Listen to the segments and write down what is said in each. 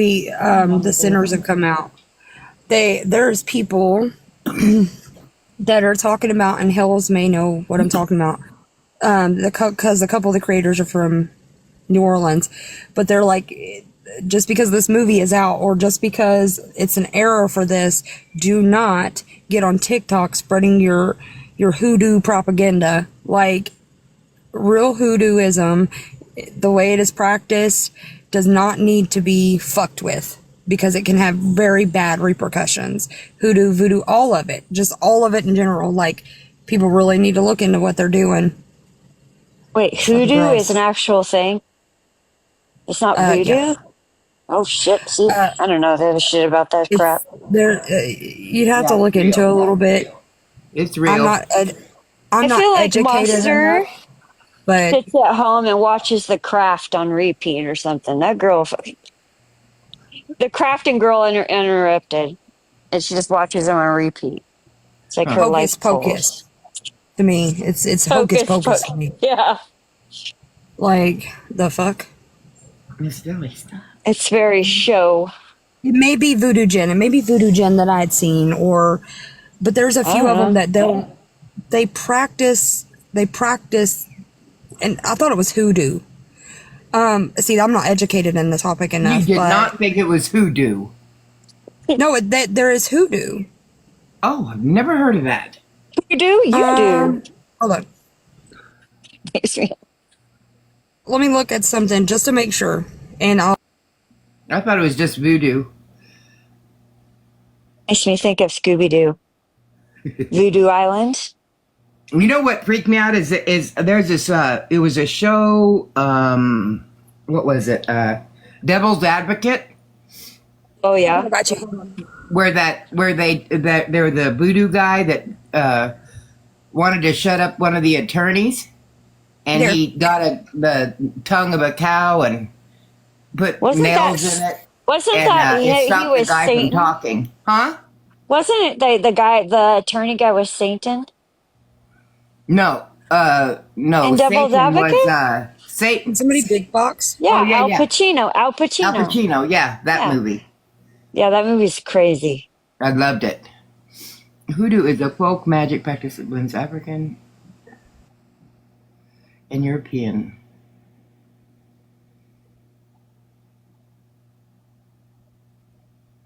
The sinners have come out. There's people that are talking about, and Hells may know what I'm talking about. Because a couple of the creators are from New Orleans, but they're like, just because this movie is out, or just because it's an era for this, do not get on TikTok spreading your hoodoo propaganda. Like, real hoodooism, the way it is practiced, does not need to be fucked with, because it can have very bad repercussions. Hoodoo, voodoo, all of it, just all of it in general. Like, people really need to look into what they're doing. Wait, hoodoo is an actual thing? It's not voodoo? Yeah. Oh shit! See, I don't know that shit about that crap. You'd have to look into it a little bit. It's real. I'm not feel like educated Monster enough, but sits at home and watches The Craft on repeat or something. That girl, The Crafting Girl interrupted, and she just watches them on repeat. It's like her hocus life goals. pocus to me. It's hocus pocus to me. Yeah, Like, the fuck. it's very show. It may be Voodoo Gin. It may be Voodoo Gin that I had seen, but there's a few of them that they practice, and I thought it was hoodoo. See, I'm not educated in the topic enough. You did not think it was hoodoo. No, there is hoodoo. Oh, I've never heard of that. You do? You do. Hold on. Let me look at something just to make sure, and I thought it was just voodoo. Makes me think of Scooby Doo. Voodoo Island. You know what freaked me out is there's this it was a show, what was it, Devil's Advocate, Oh yeah. where they're the voodoo guy that wanted to shut up one of the attorneys, and he got the tongue of a cow and put nails in it. Wasn't And that it he stopped was the guy Satan? from talking. Huh? Wasn't it the attorney guy was Satan? No. No. And Devil's Satan Advocate? was Satan. somebody big box. Yeah, Oh, yeah, Al yeah. Pacino. Al Pacino. Al Pacino, yeah, that Yeah. movie. Yeah, that movie's crazy. I loved it. Hoodoo is a folk magic practice that blends African and European.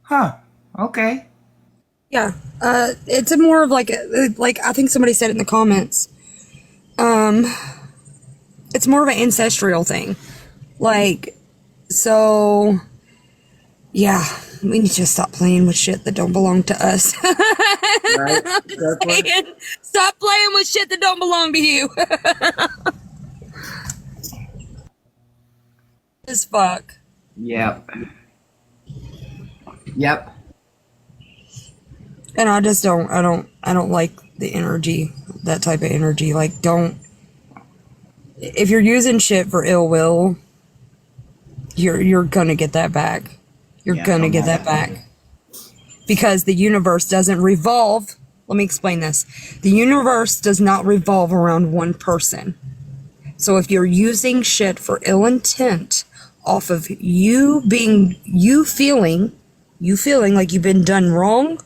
Huh. Okay. Yeah, it's a more of like I think somebody said it in the comments. It's more of an ancestral thing. Like, so, yeah, we need to stop playing with shit that don't belong to us. Right. Stop playing with shit that don't belong to you. As fuck. Yep. Yep. And I just I don't like the energy, that type of energy. Like, if you're using shit for ill will, you're gonna get that back. You're gonna get that back. Because the universe doesn't revolve. Let me explain this. The universe does not revolve around one person. So if you're using shit for ill intent off of you feeling like you've been done wrong,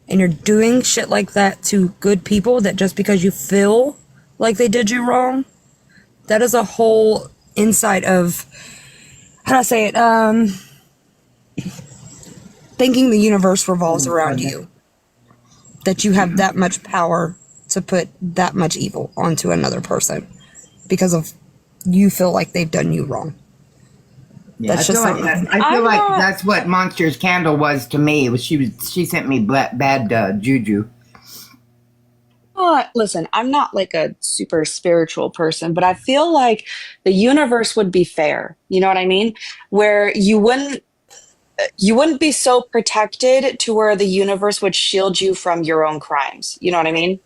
and you're doing shit like that to good people, that just because you feel like they did you wrong, that is a whole insight of, how do I say it, thinking the universe revolves around you. That you have that much power to put that much evil onto another person because of you feel like they've done you wrong. Yeah, That's I just feel like something. I feel like that's what Monster's Candle was to me. She sent me bad juju. Listen, I'm not like a super spiritual person, but I feel like the universe would be fair. You know what I mean? Where you wouldn't be so protected to where the universe would shield you from your own crimes. You know what I mean?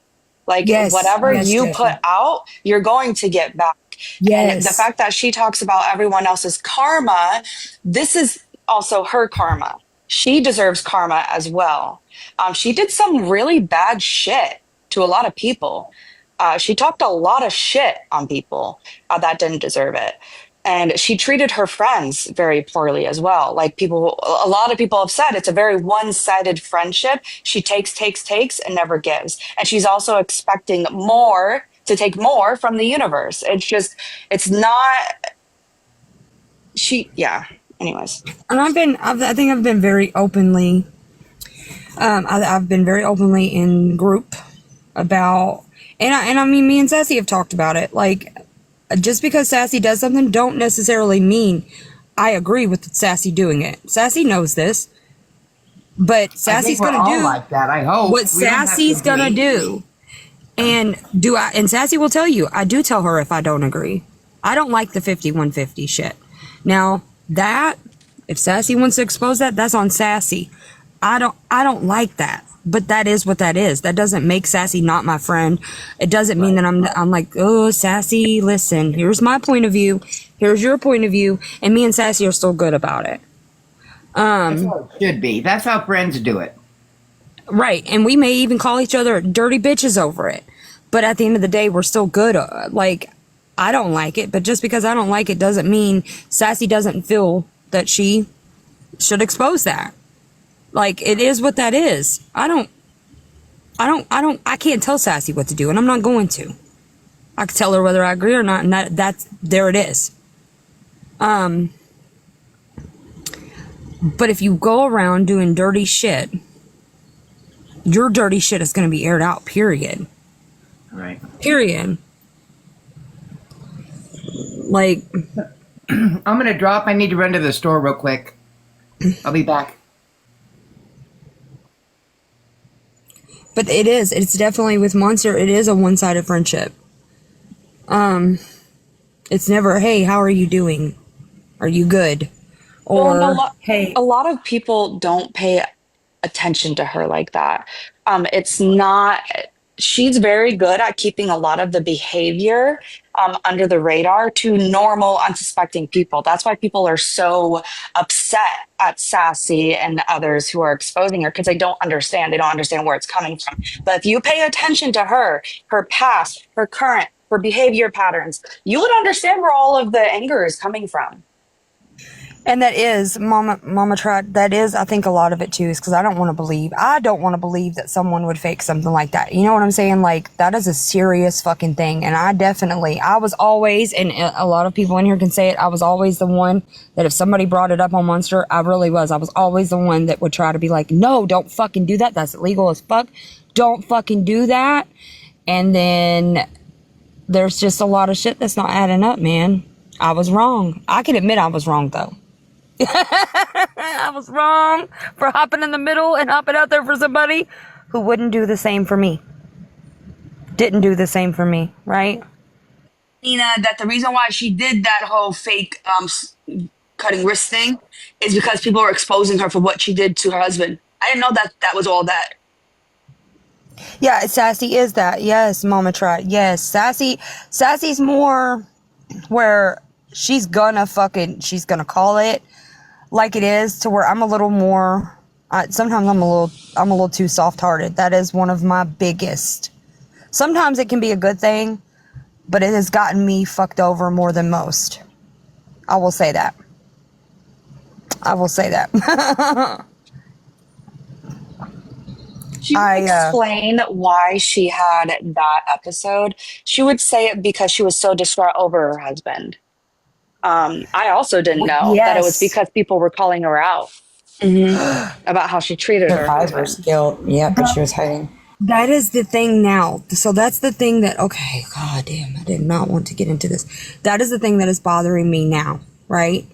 Like, Yes. whatever Yes, you yes, put yes. out, you're going to get back. And the Yes. fact that she talks about everyone else's karma, this is also her karma. She deserves karma as well. She did some really bad shit to a lot of people. She talked a lot of shit on people that didn't deserve it. And she treated her friends very poorly as well. Like a lot of people have said it's a very one-sided friendship. She takes, and never gives. And she's also expecting more to take more from the universe. It's not, yeah. Anyways. And I think I've been very openly, I've been very openly in group about, and I mean, me and Sassy have talked about it. Like, just because Sassy does something, don't necessarily mean I agree with Sassy doing it. Sassy knows this, but Sassy's we're gonna all do like that. I hope what We don't have to Sassy's gonna be. do. And and Sassy will tell you, I do tell her if I don't agree. I don't like the 50-150 shit. Now, if Sassy wants to expose that, that's on Sassy. I don't like that. But that is what that is. That doesn't make Sassy not my friend. It doesn't mean that I'm like, oh, Sassy, listen, here's my point of view. Here's your point of view. And me and Sassy are still good about it. That's how it should be. That's how friends do it. Right. And we may even call each other dirty bitches over it. But at the end of the day, we're still good. Like, I don't like it. But just because I don't like it doesn't mean Sassy doesn't feel that she should expose that. Like, it is what that is. I can't tell Sassy what to do, and I'm not going to. I can tell her whether I agree or not, and there it is. But if you go around doing dirty shit, your dirty shit is going to be aired out, period. Right. Period. Like, I'm going to drop. I need to run to the store real quick. I'll be back. but it's definitely with Monster, it is a one-sided friendship. It's never, hey, how are you doing? Are you good? Or, hey, a lot of people don't pay attention to her like that. It's not, she's very good at keeping a lot of the behavior under the radar to normal, unsuspecting people. That's why people are so upset at Sassy and others who are exposing her because they don't understand. They don't understand where it's coming from. But if you pay attention to her past, her current, her behavior patterns, you would understand where all of the anger is coming from. and that is, Mama tried, that is, I think a lot of it too, is because I don't want to believe that someone would fake something like that. You know what I'm saying? Like, that is a serious fucking thing. And I was always, and a lot of people in here can say it, I was always the one that if somebody brought it up on Monster, I was always the one that would try to be like, no, don't fucking do that. That's illegal as fuck. Don't fucking do that. And then there's just a lot of shit that's not adding up, man. I was wrong. I can admit I was wrong, though. I was wrong for hopping in the middle and hopping out there for somebody who wouldn't do the same for me. Didn't do the same for me, right? Nina, that the reason why she did that whole fake cutting wrist thing is because people were exposing her for what she did to her husband. I didn't know that was all that. Yeah, Sassy is that. Yes, Mama tried. Yes, Sassy's more where she's gonna call it like it is, to where I'm a little more, sometimes I'm a little too soft-hearted. That is one of my biggest. Sometimes it can be a good thing, but it has gotten me fucked over more than most. I will say that. She would explain why she had that episode. She would say it because she was so distraught over her husband. I also didn't know that it was because people were calling her out about how she treated her husband. Survivor's guilt. Yeah, but she was hiding. That is the thing now. So that's the thing that, okay, god damn, I did not want to get into this. That is the thing that is bothering me now, right?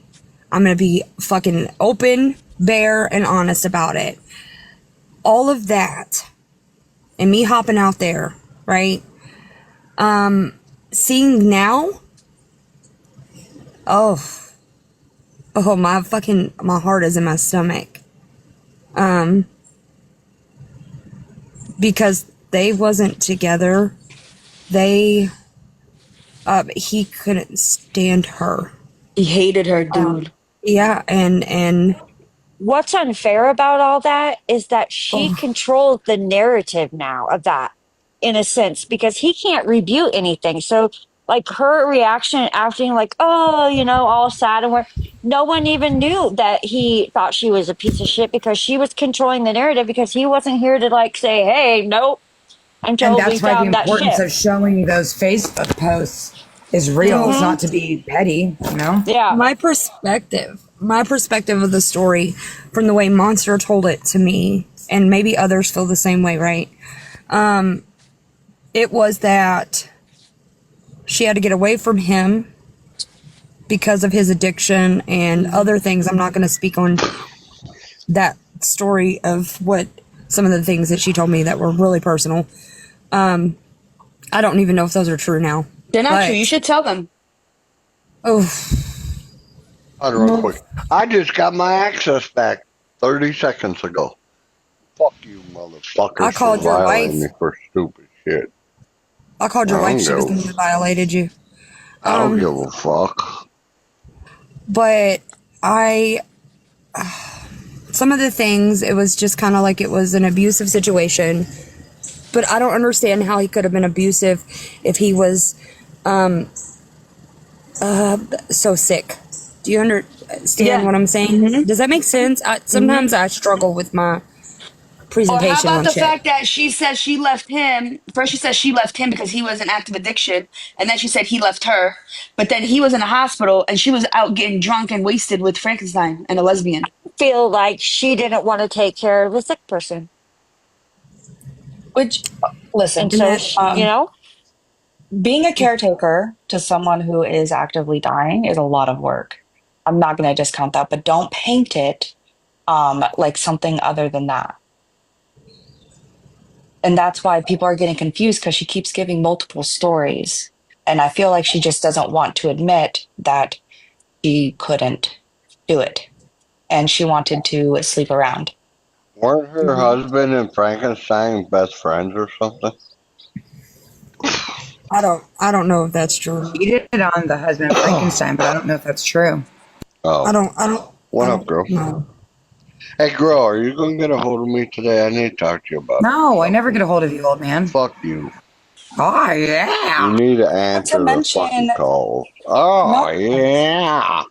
I'm going to be fucking open, bare, and honest about it. All of that, and me hopping out there, right? Seeing now, oh, my heart is in my stomach. Because they wasn't together. He couldn't stand her. He hated her, dude. Yeah, and What's unfair about all that is that she controls the narrative now of that, in a sense, because he can't rebuke anything. So, Like her reaction, acting like, oh, all sad and where no one even knew that he thought she was a piece of shit because she was controlling the narrative because he wasn't here to like say, hey, nope, And until we that's why the found that importance shit. of showing those Facebook posts is real. It's not to be petty, you know? Yeah. My perspective of the story from the way Monster told it to me, and maybe others feel the same way, right? It was that she had to get away from him because of his addiction and other things. I'm not going to speak on that story of what some of the things that she told me that were really personal. I don't even know if those are true now. They're not But- true. You should tell them. Oh, Hold on real quick. I just got my access back 30 seconds ago. Fuck you, motherfuckers, I called for your violating wife. me for stupid shit. I called your I wife. She was the know. one that violated you. I don't give a fuck. But some of the things, it was just kind of like it was an abusive situation. But I don't understand how he could have been abusive if he was so sick. Do you understand Yeah. what I'm saying? Does that make sense? Sometimes I struggle with my Or presentation how about on the shit. fact that she said she left him? First, she said she left him because he was in active addiction, and then she said he left her. But then he was in a hospital, and she was out getting drunk and wasted with Frankenstein and a lesbian. Feel like she didn't want to take care of a sick person. Which, listen, And so, being a caretaker to someone who is actively dying is a lot of work. I'm not going to discount that, but don't paint it like something other than that. And that's why people are getting confused because she keeps giving multiple stories. And I feel like she just doesn't want to admit that she couldn't do it. And she wanted to sleep around. Weren't her husband and Frankenstein best friends or something? I don't know if that's true. He did it on the husband of Frankenstein, but I don't know if that's true. Oh. I don't What I up, don't girl? know. Hey, girl, are you going to get a hold of me today? I need to talk to you about No, I never get a hold of you, old man. Fuck you. Oh, You yeah. need to answer the mention- fucking calls. Oh, Not- yeah.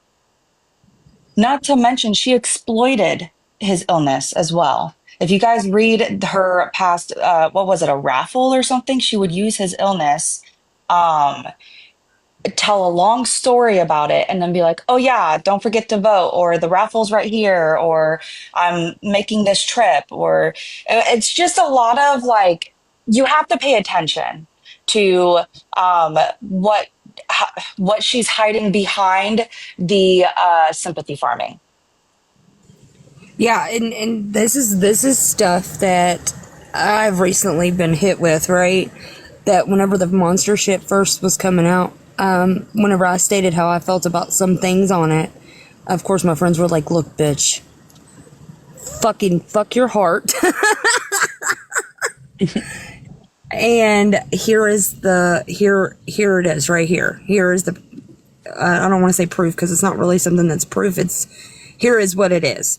Not to mention, she exploited his illness as well. If you guys read her past, what was it, a raffle or something? She would use his illness, tell a long story about it, and then be like, oh, yeah, don't forget to vote, or the raffle's right here, or I'm making this trip, or it's just a lot of like, you have to pay attention to what she's hiding behind the sympathy farming. Yeah, and this is stuff that I've recently been hit with, right? That whenever the monster shit first was coming out, whenever I stated how I felt about some things on it, of course my friends were like, look, bitch, fucking fuck your heart. And here it is right here. Here is the, I don't want to say proof because it's not really something that's proof. Here is what it is.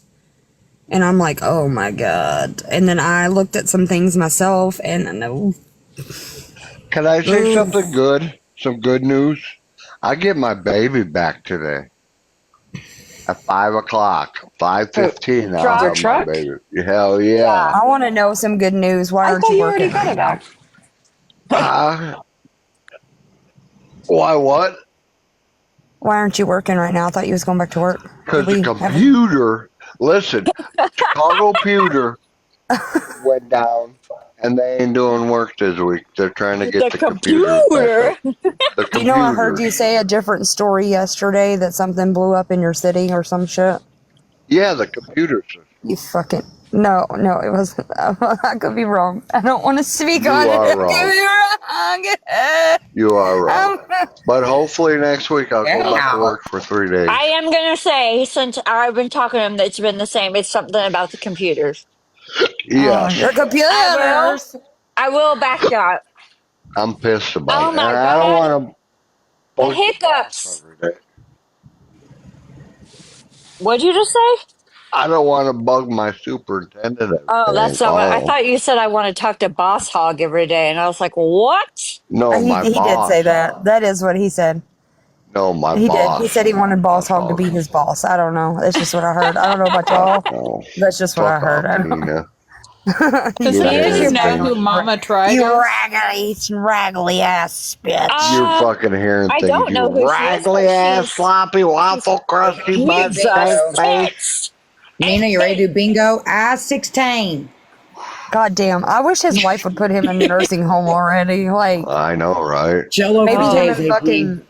And I'm like, oh my God. And then I looked at some things myself and I know. Can I say Oof. something good? Some good news? I get my baby back today. At 5 o'clock. 5:15 I'll Truck? have Truck? my baby. Hell yeah. I want to know some good news. Why I aren't thought you you already working got right it now? back. Why what? Why aren't you working right now? I thought you was going back to work. Because Did the we have- computer, listen, Chicago Pewter went down and they ain't doing work this week. They're trying to get the computer. The You know, I heard computer. you say a different story yesterday that something blew up in your city or some shit. Yeah, the computer system. You fucking no, it wasn't. I could be wrong. I don't want to speak You on it. are I wrong. could be wrong. You are right. But hopefully next week I'll go back to Yeah. work for 3 days. I am going to say, since I've been talking to him, that it's been the same. It's something about the computers. Yes, Your computers. I will back you up. I'm pissed about Oh it. my And I don't God. want The to hiccups. every day. What'd you just say? I don't want to bug my superintendent every Oh, day that's and so. I call him. thought you said I want to talk to Boss Hog every day, and I was like, what? No, my He did boss. say that. That is what he said. No, my He boss. did. He said he wanted Boss Hog to be his boss. I don't know. That's just what I heard. I don't know about y'all. No, That's just what I fuck heard. I off, don't know. Tina. Does You're he hearing know things. who Mama Tried You is? raggly ass bitch. You're fucking hearing I things. don't You know who she is, raggly but ass, she's sloppy, waffle, crusty butt, Jesus stank face. tits. Nina, you ready to do bingo? I 16. God damn. I wish his wife would put him in a nursing home already. Like, I know, right? Jello maybe for him days, and AP. fucking.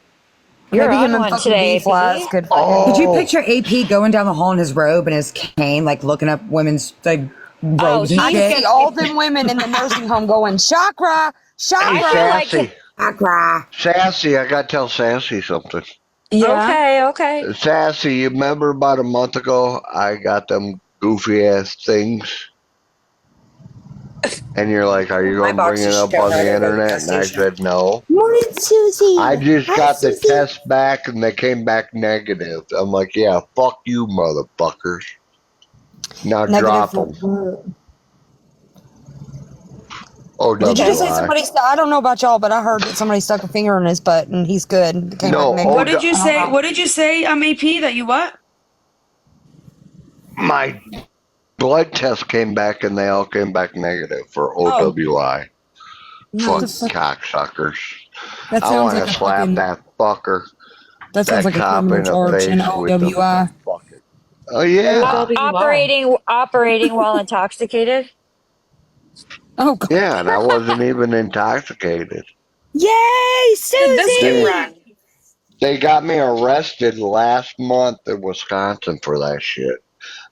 You're Maybe him on and one fucking today, B-Flies AP. could fucking. Oh, Could you picture AP going down the hall in his robe and his cane, like looking up women's like robes and he I could can shit? see all them women in the nursing home going, chakra, Hey, I chakra. feel like Sassy. I cry. Sassy, I gotta tell Sassy something. okay, okay. Sassy, you remember about a month ago I got them goofy ass things? And you're like, are you My going to bring box it is up shut on out the at the internet? And I station. said no. Morning, Susie. I just Hi, got the Susie. test back and they came back negative. I'm like, yeah, fuck you, motherfuckers. Now drop them. Oh, Did you just say WI. somebody? I don't know about y'all, but I heard that somebody stuck a finger in his butt and he's good. It came No, back oh, negative. What did you say? Uh-huh. What did you say, AP? That you what? my blood test came back and they all came back negative for OWI. Fuck cocksuckers. That I sounds want like to a slap fucking. that fucker. That sounds like a cop criminal in the charge in face with the OWI. fucking. Oh, yeah. Operating while intoxicated. Oh God! Yeah, and I wasn't even intoxicated. Yay, Susie! They got me arrested last month in Wisconsin for that shit.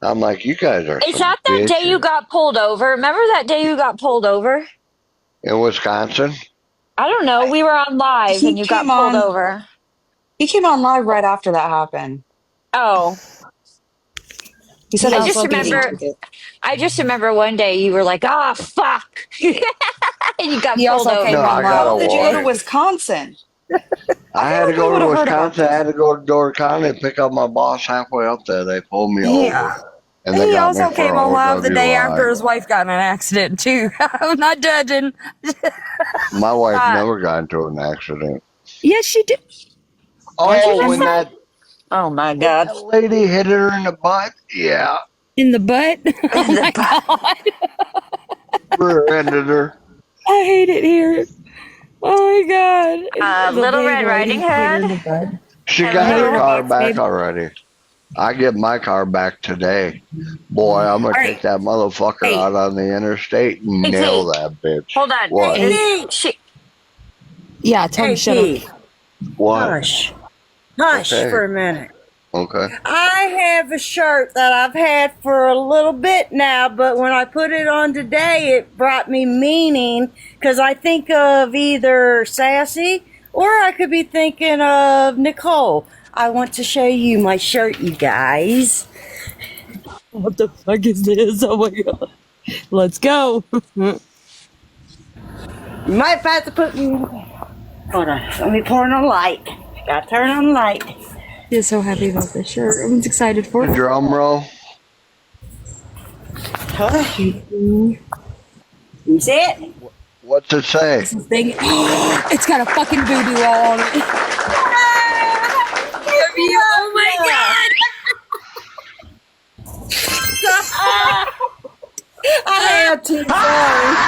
I'm like, you guys are Is some that that day you bitches. got pulled over? Remember that day you got pulled over? In Wisconsin? I don't know. We were on live He and you got came pulled on. over. He came on live right after that happened. Oh, He said He it I was a just also speeding gave. remember. ticket. I just remember one day you were like, "Ah, fuck," and you got He pulled also came No, over. on I got a live. Did you go to warrant. Wisconsin? I had to we go would to have heard about Wisconsin. I this. had to go to Door County and pick up my boss halfway up there. They pulled me Yeah. over. And they He got me also for came on live the day after OWI. his wife got in an accident too. I'm not judging. My wife Uh, never got into an accident. Yes, she did. Oh, when that oh my god. lady hit her in the butt? Yeah. In the butt. Oh my God! Rear-ended her. I hate it here. Oh my God! The Little big Red lady Riding hit her in Hood. the butt. She Hello. got her car Thanks, back babe. already. I get my car back today. Boy, I'm going to take that motherfucker out on the interstate and Hey, nail Pete. that bitch. Hold on. What? Yeah, tell him to shut up. What? Hush Okay. for a minute. Okay. I have a shirt that I've had for a little bit now, but when I put it on today, it brought me meaning because I think of either Sassy or I could be thinking of Nicole. I want to show you my shirt, you guys. What the fuck is this? Oh my God! Let's go. You might have to put me. Hold on. Let me turn on the light. Gotta turn on the light. He's so happy about this shirt. Everyone's excited for it. Drum roll. You see it? What's it say? Thing. It's got a fucking voodoo all on it. Oh my God! I had to. Sorry.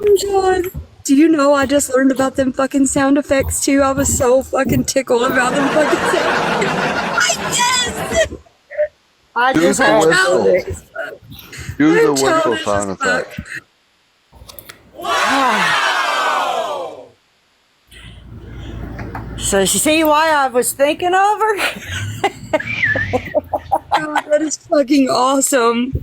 Oh God. Do you know I just learned about them fucking sound effects too? I was so fucking tickled about them fucking sound effects. I Do just the had whistle. to. Do the I'm whistle childish sound as fuck. effect. So you see why I was thinking of her? God, that is fucking awesome.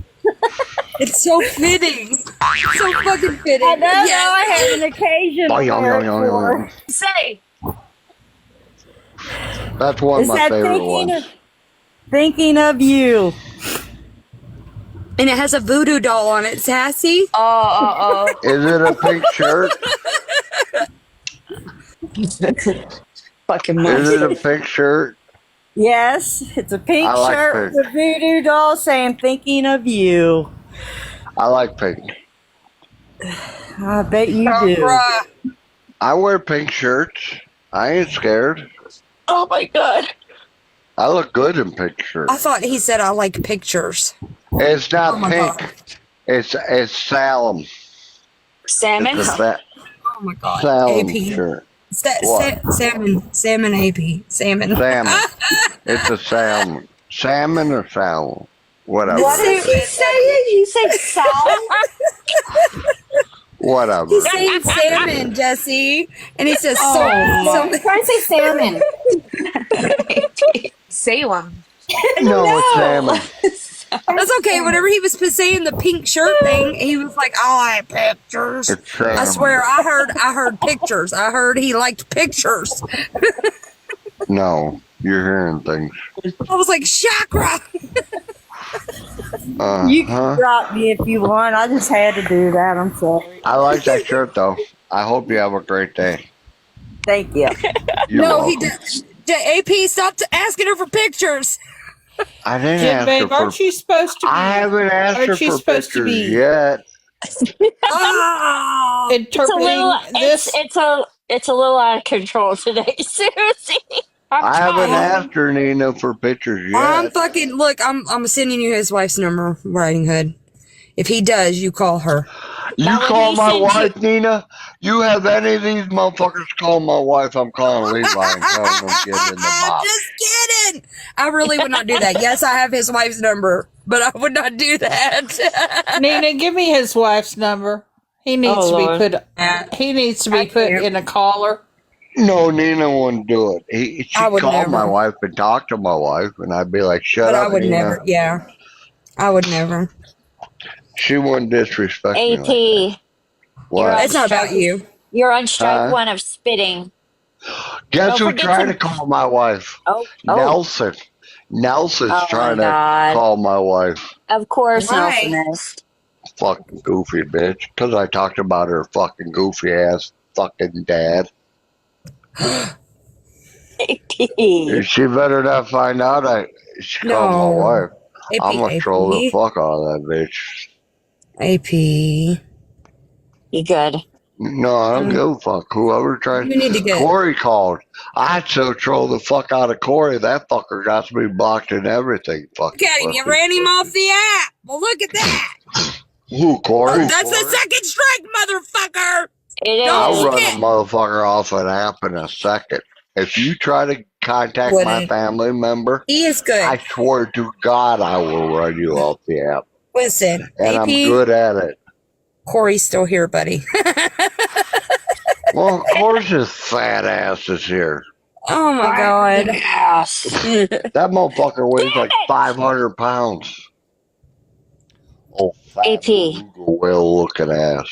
It's so fitting. It's so fucking fitting. I know Yes. now I have an occasion to wear it for. Say. That's one of Is my that favorite ones. thinking of you? And it has a voodoo doll on it, Sassy. Is it a pink shirt? Fucking Is monster. it a pink shirt? Yes, it's a pink I like shirt pink. with a voodoo doll saying "Thinking of you." I like pink. I bet you do. Chakra. I wear pink shirts. I ain't scared. Oh my god. I look good in pink shirts. I thought he said I like pictures. It's not Oh my pink. God. It's Salem. Salmon? It's a Oh my God. Salem AP. shirt. What? Salmon AP. Salmon. Salmon. It's a salmon. Salmon or salmon. Whatever. What is he saying? You say salmon? Whatever. He's saying salmon, Jesse. And he says something. Try to say salmon. Salem. No, it's salmon. That's okay. Whenever he was saying the pink shirt thing, he was like, "I like pictures." It's salmon. I swear, I heard pictures. I heard he liked pictures. No, you're hearing things. I was like, "Chakra." You can drop me if you want. I just had to do that. I'm sorry. I like that shirt though. I hope you have a great day. Thank you. You're No, welcome. he did. AP, stop asking her for pictures. I didn't Jim, ask babe, her aren't for. you supposed to be I haven't asked her aren't you for supposed to pictures be- yet. Oh, It's a interpreting little. this? It's a little out of control today, Susie. I haven't trying. asked her, Nina, for pictures yet. I'm fucking look. I'm sending you his wife's number, Riding Hood. If he does, you call her. You Now, when call he my sends wife, Nina? You have any of these motherfuckers call my wife? I'm calling Levi and telling him to get in the box. Just kidding. I really would not do that. Yes, I have his wife's number, but I would not do that. Nina, give me his wife's number. He needs Oh, to Lord. be put. He needs to be put can't. in a collar. No, Nina wouldn't do it. She'd I would call never. my wife and talk to my wife, and I'd be like, shut But up, I would Nina. never. Yeah, I would never. She wouldn't disrespect me. AP, Like that. What? It's not about you. you're on strike Huh? one of spitting. Guess Don't who forget tried to- to call my wife? Oh, Nelson. Nelson's Oh, trying my God. to call my wife. of course, Why? Nelson is. Fucking goofy bitch. Because I talked about her fucking goofy ass fucking dad. AP. She better not find out she called No. my wife. AP, I'm gonna AP, troll the fuck out of that bitch. AP. You good? No, I don't give a fuck. Whoever tried. You need to get. Corey called. I'd so troll the fuck out of Corey. That fucker got to be blocked and everything. Fucking Look at him. You pussy. ran him off the app. Well, look at that. Who, Corey? That's the second strike, motherfucker. It is. I'll Don't run a forget. motherfucker off an app in a second. If you try to contact my Wouldn't. family member, He is good. I swear to God I will run you off the app. Listen, And AP, I'm good at it. Corey's still here, buddy. Well, of course his fat ass is here. Oh my God. Yes. That motherfucker weighs like 500 pounds. Oh, fat AP. well looking ass.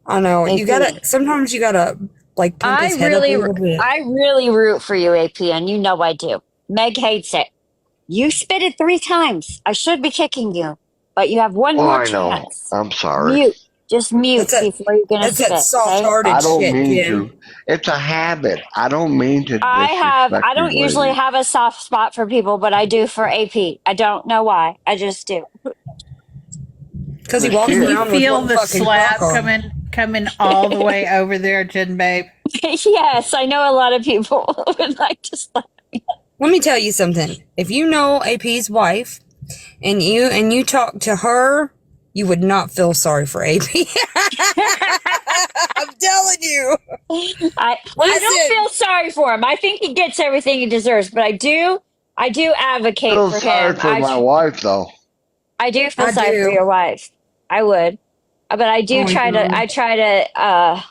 I know. You AP. gotta, sometimes you gotta, like, pump I his head really, up a little bit. I really root for you, AP, and you know I do. Meg hates it. You spitted 3 times. I should be kicking you, but you have one Oh, more I know. chance. I'm sorry. Mute. Just mute That's that- before you're gonna That's spit. that Okay? soft-hearted I don't shit, mean Jim. to. It's a habit. I don't mean to. I disrespect don't you usually ladies. have a soft spot for people, but I do for AP. I don't know why. I just do. Because he Can walks you Can you around with feel one the fucking slab cock on. coming all the way over there, Jen babe? Yes, I know a lot of people would like to slap. Let me tell you something. If you know AP's wife and you talk to her, you would not feel sorry for AP. I'm telling you. I Listen. don't feel sorry for him. I think he gets everything he deserves, but I do advocate I feel for sorry him. for my wife, though. I do feel I sorry do. for your wife. I would. But I do Oh my try God. to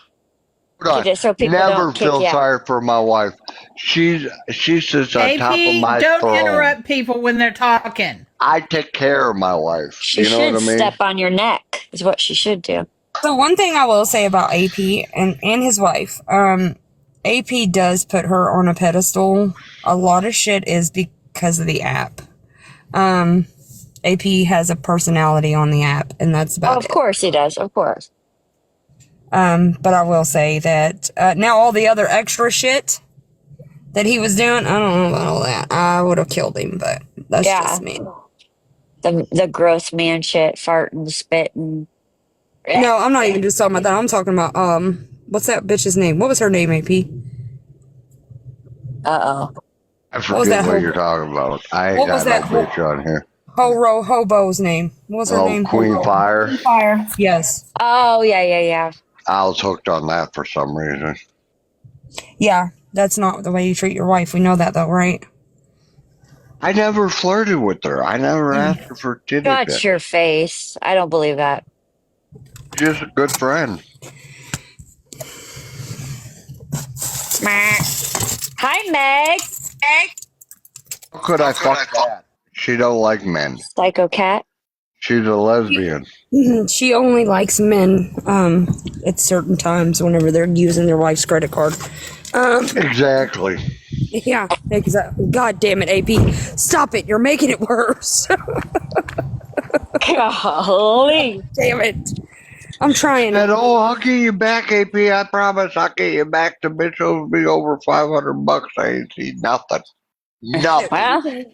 Hold keep it so people Never don't kick feel you out. sorry for my wife. She sits on top of AP, my don't throne. interrupt people when they're talking. I take care of my wife. She You know should what I mean? step on your neck is what she should do. So one thing I will say about AP and his wife, AP does put her on a pedestal. A lot of shit is because of the app. AP has a personality on the app, and that's about Of it. course he does. Of course. But I will say that now all the other extra shit that he was doing. I don't know about all that. I would have killed him, but that's Yeah. just me. The gross man shit, farting, spitting. No, I'm not even just talking about that. I'm talking about what's that bitch's name? What was her name, AP? Uh-oh. I What was forget that what you're talking about. I ain't What was got no that bitch on here. Hobo's name? What was her Oh, name? Queen Fire. Fire. Yes. Oh, yeah. I was hooked on that for some reason. Yeah, that's not the way you treat your wife. We know that though, right? I never flirted with her. I never asked her for titty Got pics. your face. I don't believe that. Just a good friend. Hi, Meg. How could I fuck that? She don't like men. Psycho cat. She's a lesbian. She only likes men at certain times whenever they're using their wife's credit card. Exactly. Yeah, exactly. God damn it, AP. Stop it. You're making it worse. Golly. Damn it. I'm trying. And I'll get you back, AP. I promise I'll get you back. The bitch owes me over $500. I ain't seen nothing. Nothing.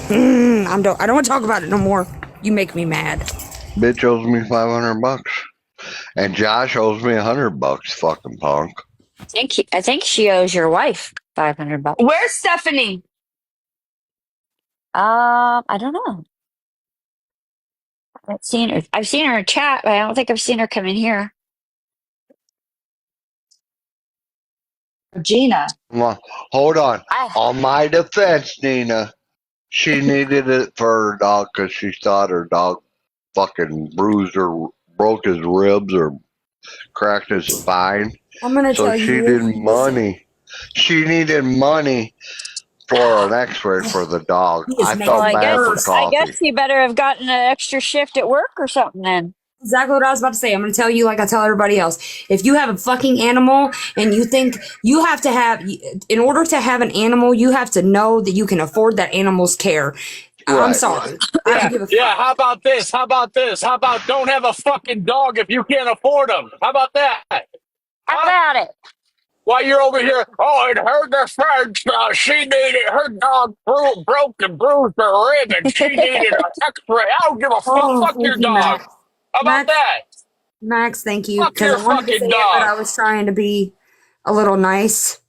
Well, I don't want to talk about it no more. You make me mad. Bitch owes me $500. And Josh owes me $100. Fucking punk. I think she owes your wife $500. Where's Stephanie? I don't know. I haven't seen her. I've seen her in chat, but I don't think I've seen her come in here. Gina. Well, hold on. I, On my defense, Nina, she needed it for her dog because she thought her dog fucking bruised or broke his ribs or cracked his spine. I'm going to So tell she you. needed money. She needed money for an X-ray for the dog. He is I making felt well, bad for I Coffee. guess you better have gotten an extra shift at work or something then. Exactly what I was about to say. I'm going to tell you like I tell everybody else. If you have a fucking animal and you think you have to have, in order to have an animal, you have to know that you can afford that animal's care. I'm Right. sorry. I don't give a fuck. Yeah, how about this? How about this? How about don't have a fucking dog if you can't afford them? How about that? How about it? While you're over here, oh, it hurt her French. She needed her dog broke and bruised her rib, and she needed an X-ray. I don't give a fuck. Oh, Fuck thank your you, dog. Max. How about Max, that? Max, thank you. Fuck Because your I wanted to say fucking it, but dog. I was trying to be a little nice.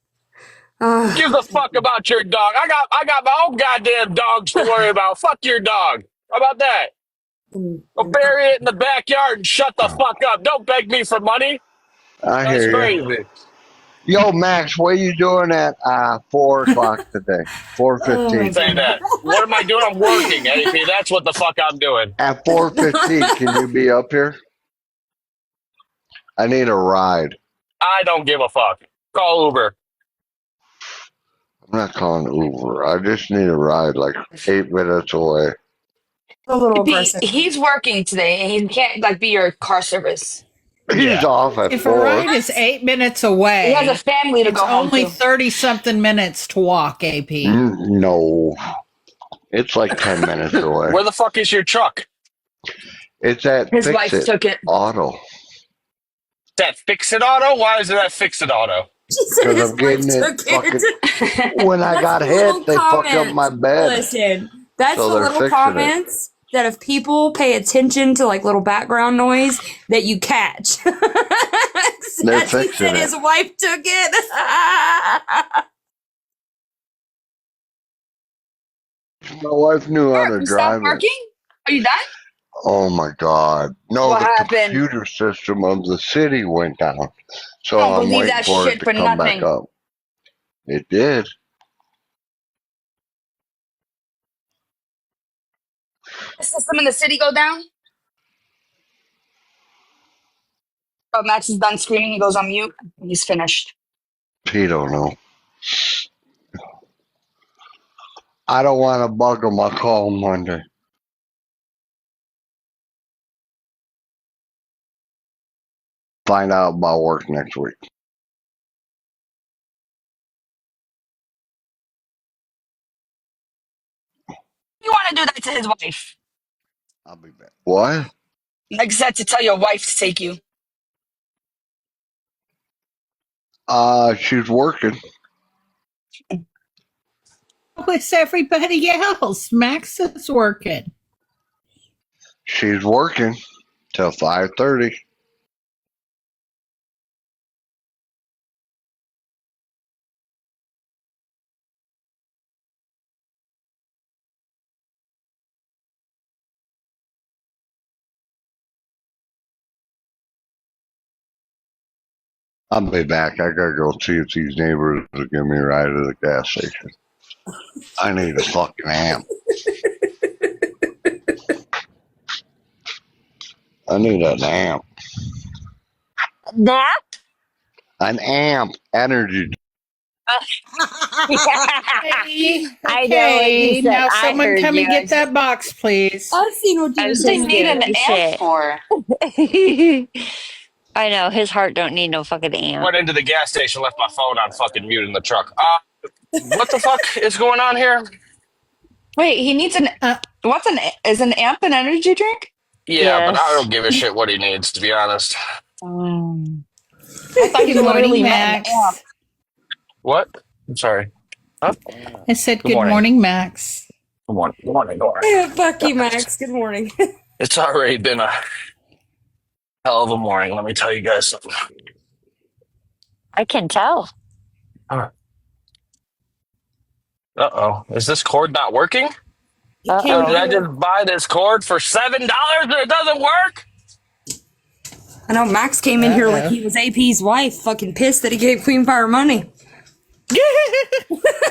Give a fuck about your dog. I got my own goddamn dogs to worry about. Fuck your dog. How about that? Go bury it in the backyard and shut the fuck up. Don't beg me for money. I That's hear you. crazy. Yo, Max, what are you doing at 4 o'clock today? 4:15. Say that. What am I doing? I'm working, AP. That's what the fuck I'm doing. At 4:15, can you be up here? I need a ride. I don't give a fuck. Call Uber. I'm not calling Uber. I just need a ride like 8 minutes away. A little He, aggressive. he's working today and he can't like be your car service. He's Yeah. off at If a 4. ride is 8 minutes He away, has a family to it's go home only to. 30-something minutes to walk, AP. No. It's like 10 minutes away. Where the fuck is your truck? It's at His Fix wife It took it. Auto. That Fix It Auto? Why is it that Fix It Auto? She said Because his I'm wife getting it took it. fucking... When I got That's the little hit, they fucked up comments. my bed. Listen, that's So the they're little fixing it. comments that if people pay attention to like little background noise that you catch. They're He fixing said it. his wife took it. My wife knew how to You drive stopped it. working? Are you done? Oh my God. No, What the happened? computer system of the city went down. So I don't I'm believe waiting that for it shit to for come nothing. back up. It did. The system in the city go down? Oh, Max is done screaming. He goes on mute. He's finished. He don't know. I don't want to bug him. I'll call him Monday. Find out about work next week. You want to do that to his wife? I'll be back. What? Like I said, to tell your wife to take you. She's working. What's everybody else? Max is working. She's working till 5:30. I'll be back. I gotta go see if these neighbors will give me a ride to the gas station. I need a fucking amp. I need an amp. Nap? An amp. Energy. Hey, I know what you okay, said. now I someone heard come you. and get that box, please. I've seen what you What was do they just need doing. an Shit. amp for? I know his heart don't need no fucking amp. Went into the gas station, left my phone on fucking mute in the truck. What the fuck is going on here? Wait, he needs an Uh, is an amp an energy drink? Yeah, but I Yes. don't give a shit what he needs, to be honest. I thought Good you literally morning, meant an amp. Max. What? I'm sorry. Huh? I said Good good morning. morning, Max. Good morning. Good morning. All right. Yeah, fuck you, Max. Good morning. It's already been a hell of a morning. Let me tell you guys something. I can tell. Uh-oh. Is this cord not working? He Uh-oh. came Did I here. just buy this cord for $7 and it doesn't work? I know Max came in here like Uh-oh. he was AP's wife, fucking pissed that he gave Queen Fire money.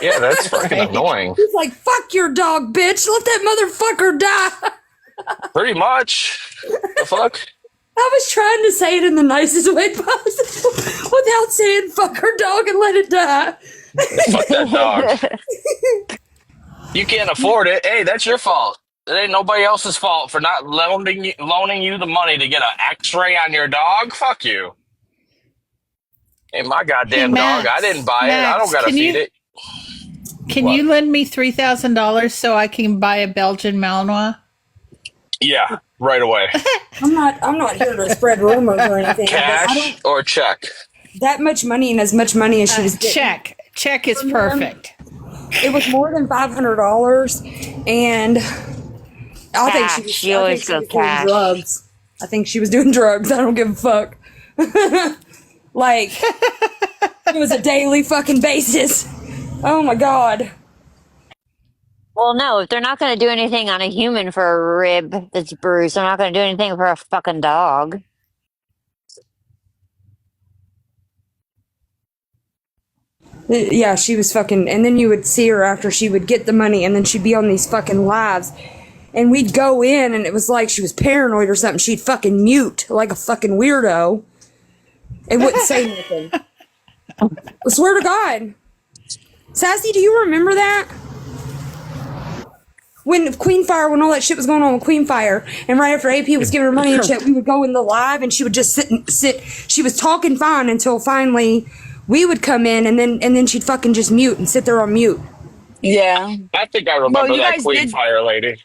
Yeah, that's fucking annoying. He's like, fuck your dog, bitch. Let that motherfucker die. Pretty much. The fuck? I was trying to say it in the nicest way possible without saying fuck her dog and let it die. Fuck that dog. You can't afford it. Hey, that's your fault. It ain't nobody else's fault for not loaning you the money to get an X-ray on your dog. Fuck you. Ain't my Hey, goddamn dog. I didn't buy it. I don't Max, gotta can feed you it. can What? you lend me $3,000 so I can buy a Belgian Malinois? Yeah, right away. I'm not here to spread rumors or anything, but I Cash don't or check. that much money and as much money as she was getting. Check is perfect. It was more than $500, and I think Cash. she was. She I always think she go was doing cash. drugs. I think she was doing drugs. I don't give a fuck. Like it was a daily fucking basis. Oh my god. Well, no, if they're not going to do anything on a human for a rib that's bruised, they're not going to do anything for a fucking dog. Yeah, she was fucking. And then you would see her after she would get the money, and then she'd be on these fucking lives. And we'd go in, and it was like she was paranoid or something. She'd fucking mute like a fucking weirdo and wouldn't say nothing. I swear to God. Sassy, do you remember that? When Queen Fire, when all that shit was going on with Queen Fire, and right after AP was giving her money and shit, we would go in the live, and she would just sit. She was talking fine until finally we would come in, and then she'd fucking just mute and sit there on mute. Yeah. I think I Well, remember you that guys Queen did. Fire lady.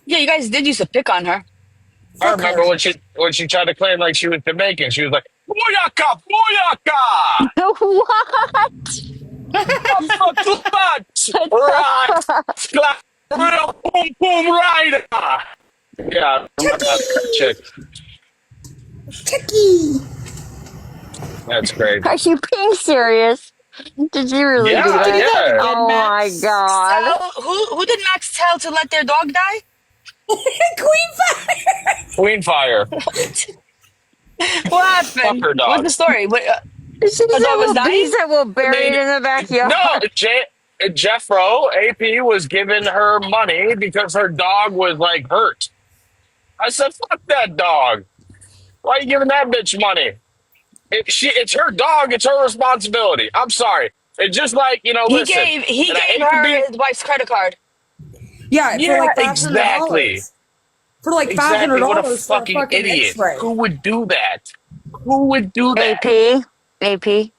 Yeah, you guys did used to pick on her. I Fuck remember her. when she tried to claim like she was Jamaican. She was like, "Booyaka, booyaka, What? right, slap, real boom boom rider." Yeah, I remember that chick. Chucky. That's great. Are you being serious? Did you really do Yeah, that? yeah. Again, Oh my Max. god. So, who did Max tell to let their dog die? Queen Fire. Queen Fire. What? What Fuck happened? her What's dog. the story? What, She said her dog was he dying? said we'll bury it in the backyard. No, Jeffro AP was giving her money because her dog was like hurt. I said, "Fuck that dog. Why are you giving that bitch money? It's her dog. It's her responsibility. I'm sorry. It's just like He listen. gave And I hate to her be his wife's credit card. Yeah, for yeah, like $500. exactly, For like exactly. What a $500 for a fucking fucking idiot. X-ray. Who would do that? Who would do that? AP.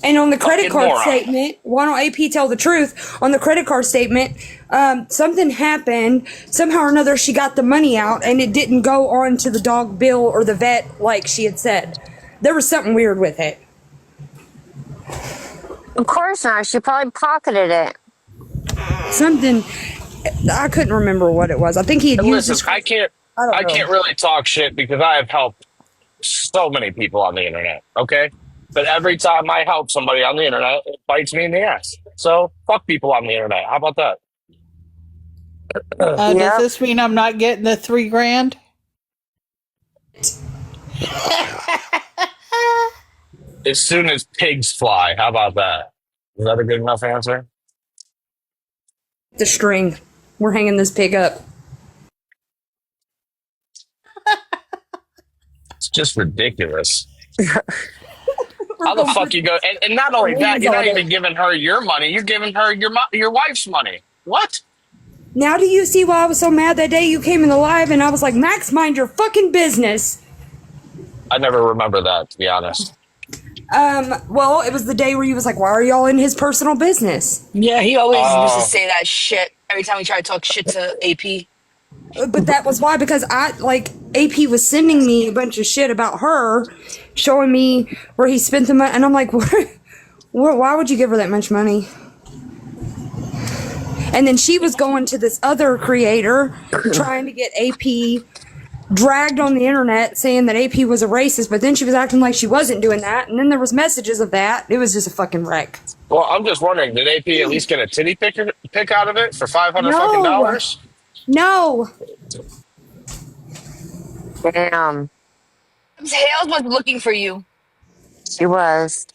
And on the credit Fucking card moron. statement, why don't AP tell the truth? On the credit card statement, something happened. Somehow or another, she got the money out, and it didn't go on to the dog bill or the vet like she had said. There was something weird with it. Of course not. She probably pocketed it. Something I couldn't remember what it was. I think he had And used listen, this. I can't really talk shit because I have helped so many people on the internet. Okay, but every time I help somebody on the internet, it bites me in the ass. So fuck people on the internet. How about that? Does Yep. this mean I'm not getting the $3,000? As soon as pigs fly, how about that? Is that a good enough answer? The string. We're hanging this pig up. It's just ridiculous. How the fuck you go? And not only that, you're not even giving her your money. You're giving her your wife's money. What? Now do you see why I was so mad that day you came in the live and I was like, Max, mind your fucking business. I never remember that, to be honest. Well, it was the day where he was like, why are y'all in his personal business? Yeah, he always used to Oh. say that shit every time we tried to talk shit to AP. But that was why, because AP was sending me a bunch of shit about her, showing me where he spent the money, and I'm like, why would you give her that much money? And then she was going to this other creator, trying to get AP dragged on the internet, saying that AP was a racist, but then she was acting like she wasn't doing that, and then there was messages of that. It was just a fucking wreck. Well, I'm just wondering, did AP at least get a titty pick out of it for $500 fucking dollars? No. Damn. Hales was looking for you. She was.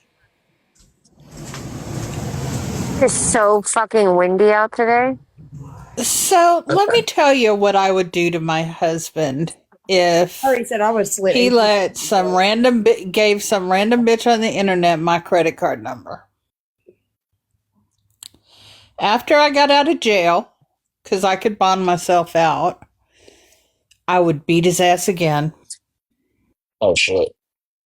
It's so fucking windy out today. So let me tell you what I would do to my husband if I already said I would slit he AP. let some gave some random bitch on the internet my credit card number. After I got out of jail, because I could bond myself out, I would beat his ass again. Oh, shit.